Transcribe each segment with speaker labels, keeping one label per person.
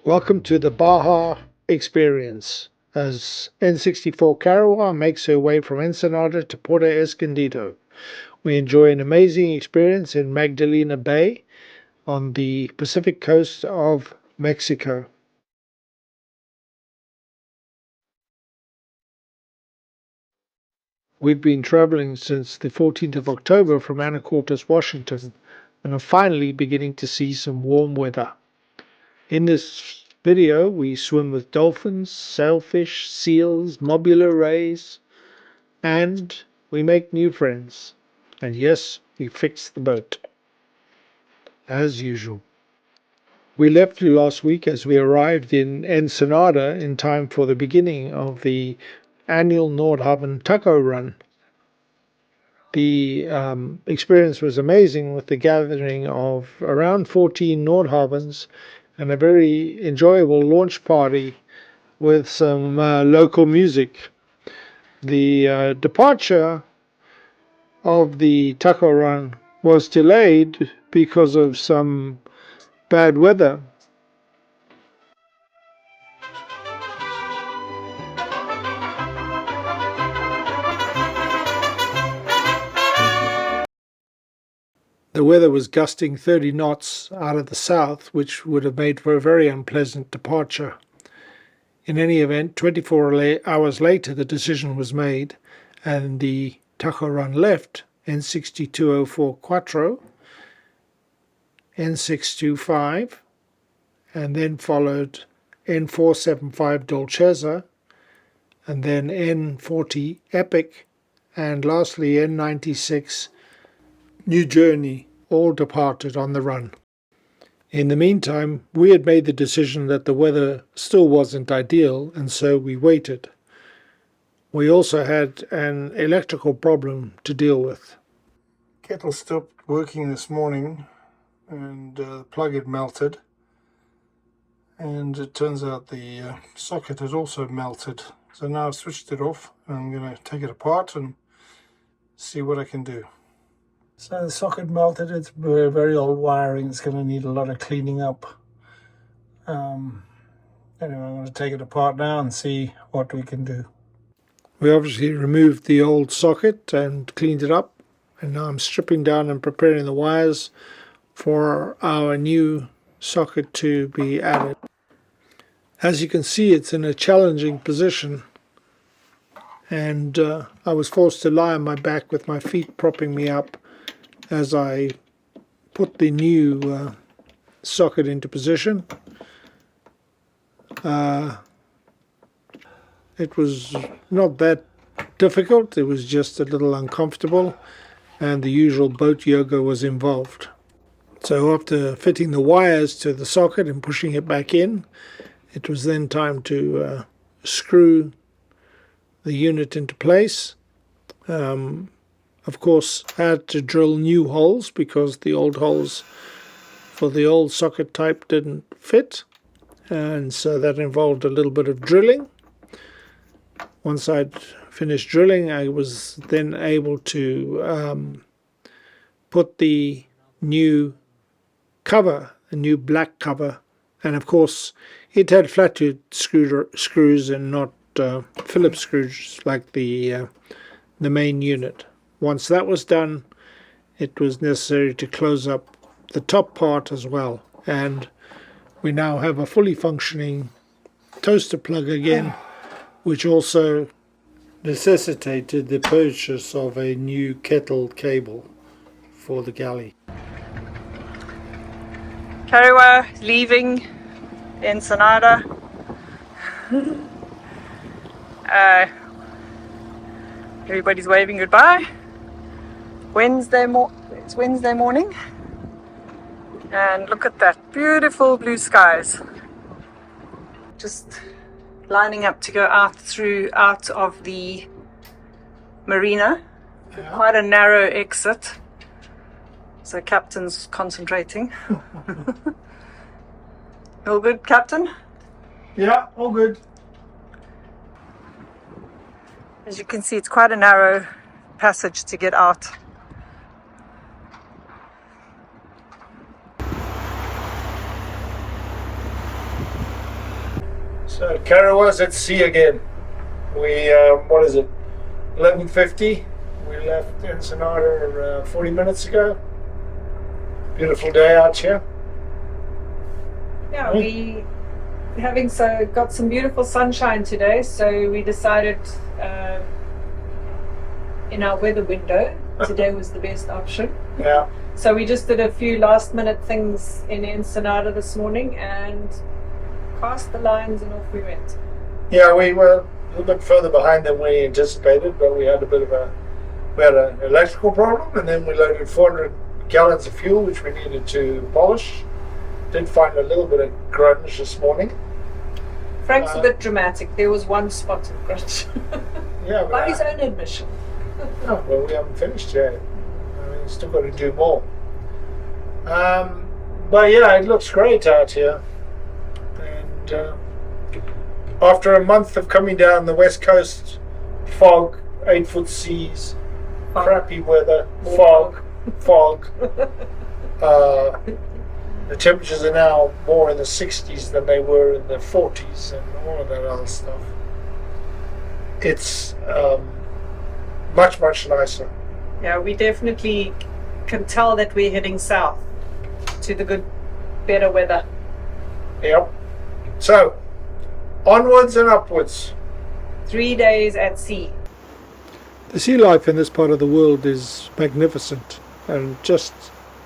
Speaker 1: Welcome to the Baja experience as N64 Carawa makes her way from Ensenada to Puerto Escondido. We enjoy an amazing experience in Magdalena Bay on the Pacific coast of Mexico. We've been traveling since the 14th of October from Anacortes, Washington, and are finally beginning to see some warm weather. In this video, we swim with dolphins, sailfish, seals, mobula rays, and we make new friends. And yes, we fixed the boat. As usual. We left you last week as we arrived in Ensenada in time for the beginning of the annual Nordhavn taco run. The experience was amazing with the gathering of around 14 Nordhavns and a very enjoyable launch party with some local music. The departure of the taco run was delayed because of some bad weather. The weather was gusting 30 knots out of the south, which would have made for a very unpleasant departure. In any event, 24 hours later the decision was made and the taco run left N6204 Quattro, N625, and then followed N475 Dolcezza, and then N40 Epic, and lastly N96 New Journey, all departed on the run. In the meantime, we had made the decision that the weather still wasn't ideal, and so we waited. We also had an electrical problem to deal with. Kettle stopped working this morning, and the plug had melted, and it turns out the socket had also melted. So now I've switched it off, and I'm going to take it apart and see what I can do. So the socket melted. It's very old wiring. It's going to need a lot of cleaning up. Anyway, I'm going to take it apart now and see what we can do. We obviously removed the old socket and cleaned it up, and now I'm stripping down and preparing the wires for our new socket to be added. As you can see, it's in a challenging position, and I was forced to lie on my back with my feet propping me up as I put the new socket into position. It was not that difficult, it was just a little uncomfortable, and the usual boat yoga was involved. So after fitting the wires to the socket and pushing it back in, it was then time to screw the unit into place. Of course, I had to drill new holes because the old holes for the old socket type didn't fit, and so that involved a little bit of drilling. Once I'd finished drilling, I was then able to put the new cover, a new black cover, and of course it had flat-tooth screws and not Phillips screws like the main unit. Once that was done, it was necessary to close up the top part as well, and we now have a fully functioning toaster plug again, which also necessitated the purchase of a new kettle cable for the galley.
Speaker 2: Carawa leaving Ensenada. Everybody's waving goodbye. It's Wednesday morning, and look at that beautiful blue skies. Just lining up to go out of the marina. Yeah. Quite a narrow exit, so Captain's concentrating. All good, Captain?
Speaker 1: Yeah, all good.
Speaker 2: As you can see, it's quite a narrow passage to get out.
Speaker 1: So Carawas at sea again. We what is it? 11:50. We left Ensenada 40 minutes ago. Beautiful day out here.
Speaker 2: Yeah, we got some beautiful sunshine today, so we decided in our weather window today was the best option.
Speaker 1: Yeah.
Speaker 2: So we just did a few last minute things in Ensenada this morning and cast the lines and off we went.
Speaker 1: Yeah, we were a little bit further behind than we anticipated, but we had an electrical problem, and then we loaded 400 gallons of fuel, which we needed to polish. Did find a little bit of grunge this morning.
Speaker 2: Frank's a bit dramatic. There was one spot of grunge.
Speaker 1: Yeah,
Speaker 2: by his own admission.
Speaker 1: Oh, well, we haven't finished yet. I mean, still got to do more. But yeah, it looks great out here. And after a month of coming down the west coast, fog, 8-foot seas, crappy weather, fog. The temperatures are now more in the 60s than they were in the 40s and all of that other stuff. It's much, much nicer.
Speaker 2: Yeah, we definitely can tell that we're heading south to the good, better weather.
Speaker 1: Yep. So, onwards and upwards.
Speaker 2: 3 days at sea.
Speaker 1: The sea life in this part of the world is magnificent and just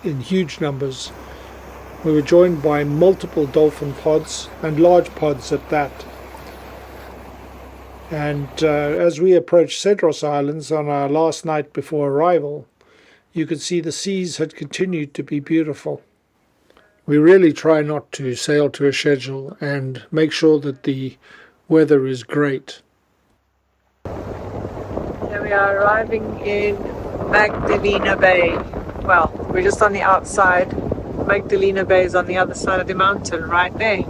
Speaker 1: in huge numbers. We were joined by multiple dolphin pods and large pods at that. And as we approached Cedros Islands on our last night before arrival, you could see the seas had continued to be beautiful. We really try not to sail to a schedule and make sure that the weather is great.
Speaker 2: Here we are arriving in Magdalena Bay. Well, we're just on the outside. Magdalena Bay is on the other side of the mountain, right there.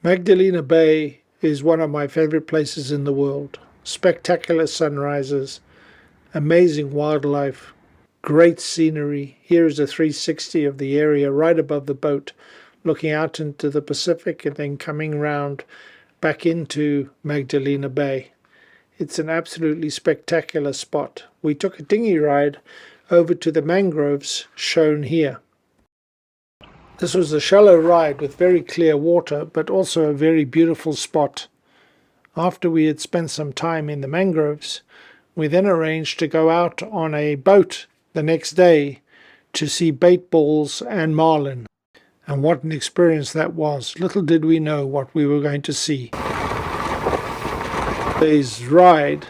Speaker 1: Magdalena Bay is one of my favorite places in the world. Spectacular sunrises, amazing wildlife, great scenery. Here is a 360 of the area right above the boat, looking out into the Pacific and then coming round back into Magdalena Bay. It's an absolutely spectacular spot. We took a dinghy ride over to the mangroves shown here. This was a shallow ride with very clear water, but also a very beautiful spot. After we had spent some time in the mangroves, we then arranged to go out on a boat the next day to see bait balls and marlin. And what an experience that was. Little did we know what we were going to see. Day's ride,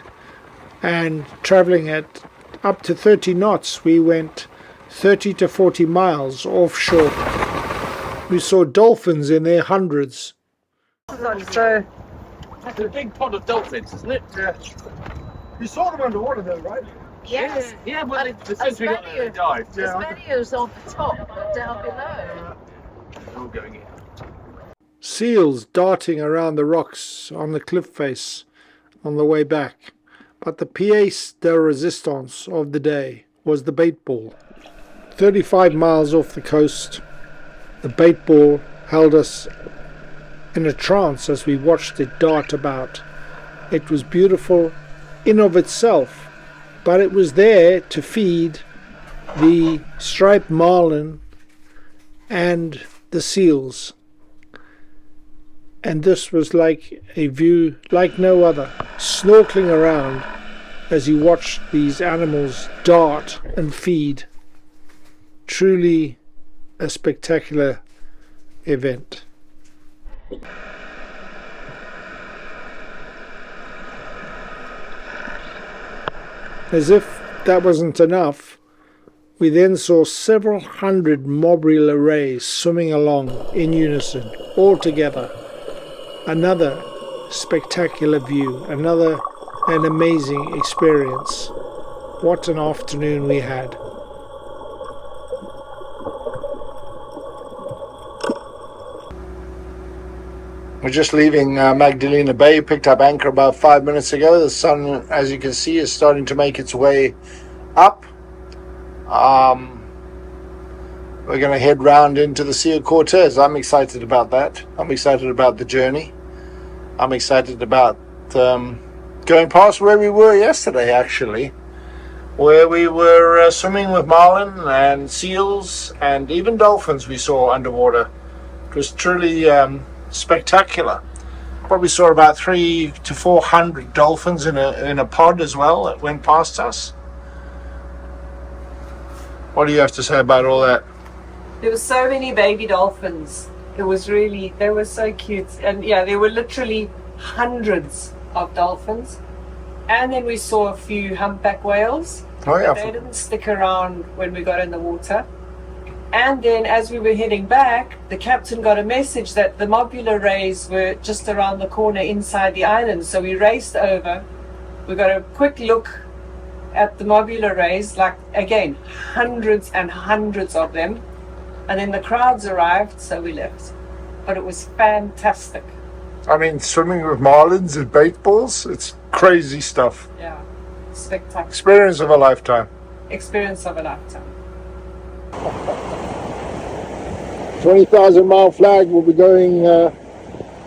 Speaker 1: and traveling at up to 30 knots, we went 30 to 40 miles offshore. We saw dolphins in their hundreds.
Speaker 2: So,
Speaker 3: that's a big pod of dolphins, isn't it?
Speaker 1: Yeah. You saw them underwater though, right?
Speaker 4: Yes.
Speaker 3: Yeah, well, since we got there, they died.
Speaker 4: As many as on the top and down below.
Speaker 3: All going in.
Speaker 1: Seals darting around the rocks on the cliff face on the way back. But the pièce de résistance of the day was the bait ball. 35 miles off the coast, the bait ball held us in a trance as we watched it dart about. It was beautiful in of itself, but it was there to feed the striped marlin and the seals. And this was like a view like no other, snorkeling around as you watched these animals dart and feed. Truly a spectacular event. As if that wasn't enough, we then saw several hundred mobril rays swimming along in unison, all together. Another spectacular view, an amazing experience. What an afternoon we had. We're just leaving Magdalena Bay, picked up anchor about 5 minutes ago. The sun, as you can see, is starting to make its way up. we're going to head round into the Sea of Cortez. I'm excited about that. I'm excited about the journey. I'm excited about going past where we were yesterday, actually, where we were swimming with marlin and seals and even dolphins we saw underwater. It was truly spectacular. Probably saw about 300 to 400 dolphins in a pod as well that went past us. What do you have to say about all that?
Speaker 2: There were so many baby dolphins. It was really, they were so cute. And yeah, there were literally hundreds of dolphins. And then we saw a few humpback whales.
Speaker 1: Oh yeah.
Speaker 2: They didn't stick around when we got in the water. And then as we were heading back, the captain got a message that the mobula rays were just around the corner inside the island. So we raced over. We got a quick look at the mobula rays, like again, hundreds and hundreds of them. And then the crowds arrived, so we left. But it was fantastic.
Speaker 1: I mean, swimming with marlins and bait balls, it's crazy stuff.
Speaker 2: Yeah, spectacular.
Speaker 1: Experience of a lifetime.
Speaker 2: Experience of a lifetime.
Speaker 1: 20,000 mile flag will be going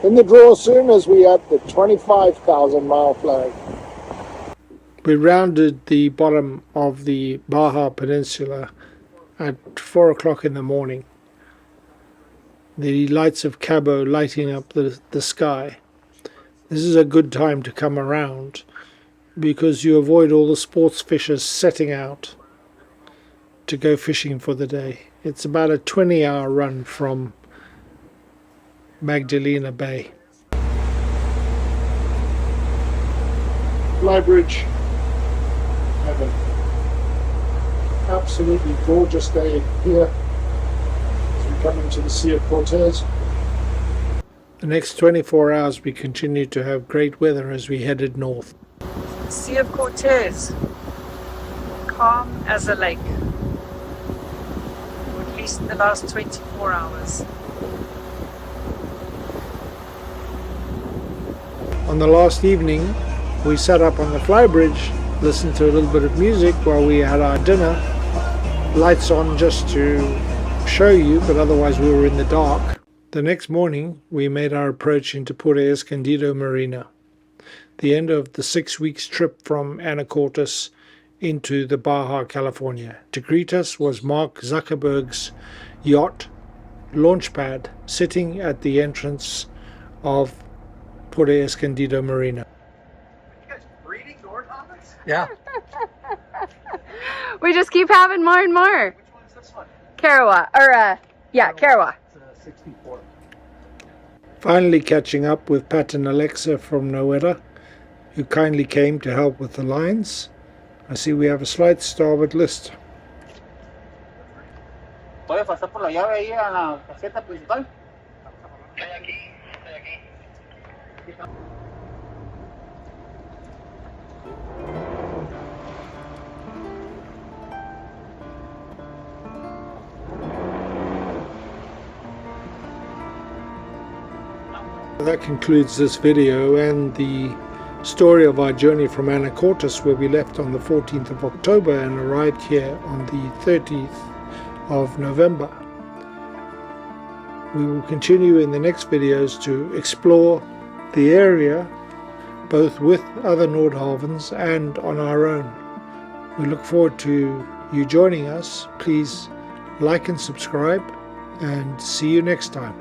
Speaker 1: in the draw soon as we at the 25,000 mile flag. We rounded the bottom of the Baja Peninsula at 4 o'clock in the morning. The lights of Cabo lighting up the sky. This is a good time to come around because you avoid all the sports fishers setting out to go fishing for the day. It's about a 20-hour run from Magdalena Bay. Flybridge. Have an absolutely gorgeous day here as we come into the Sea of Cortez. The next 24 hours we continue to have great weather as we headed north.
Speaker 2: Sea of Cortez, calm as a lake, or at least the last 24 hours.
Speaker 1: On the last evening, we sat up on the flybridge, listened to a little bit of music while we had our dinner. Lights on just to show you, but otherwise we were in the dark. The next morning, we made our approach into Puerto Escondido Marina, the end of the 6 weeks trip from Anacortes into the Baja California. To greet us was Mark Zuckerberg's yacht, Launchpad, sitting at the entrance of Puerto Escondido Marina.
Speaker 3: Yeah.
Speaker 5: We just keep having more and more.
Speaker 3: Which one's this one?
Speaker 5: Karawa, or Karawa.
Speaker 3: It's 64.
Speaker 1: Finally catching up with Pat and Alexa from Noeta, who kindly came to help with the lines. I see we have a slight starboard list.
Speaker 3: ¿Puedes pasar por la llave ahí a la caseta principal?
Speaker 6: Estoy aquí.
Speaker 1: That concludes this video and the story of our journey from Anacortes, where we left on the 14th of October and arrived here on the 30th of November. We will continue in the next videos to explore the area both with other Nordhavns and on our own. We look forward to you joining us. Please like and subscribe, and see you next time.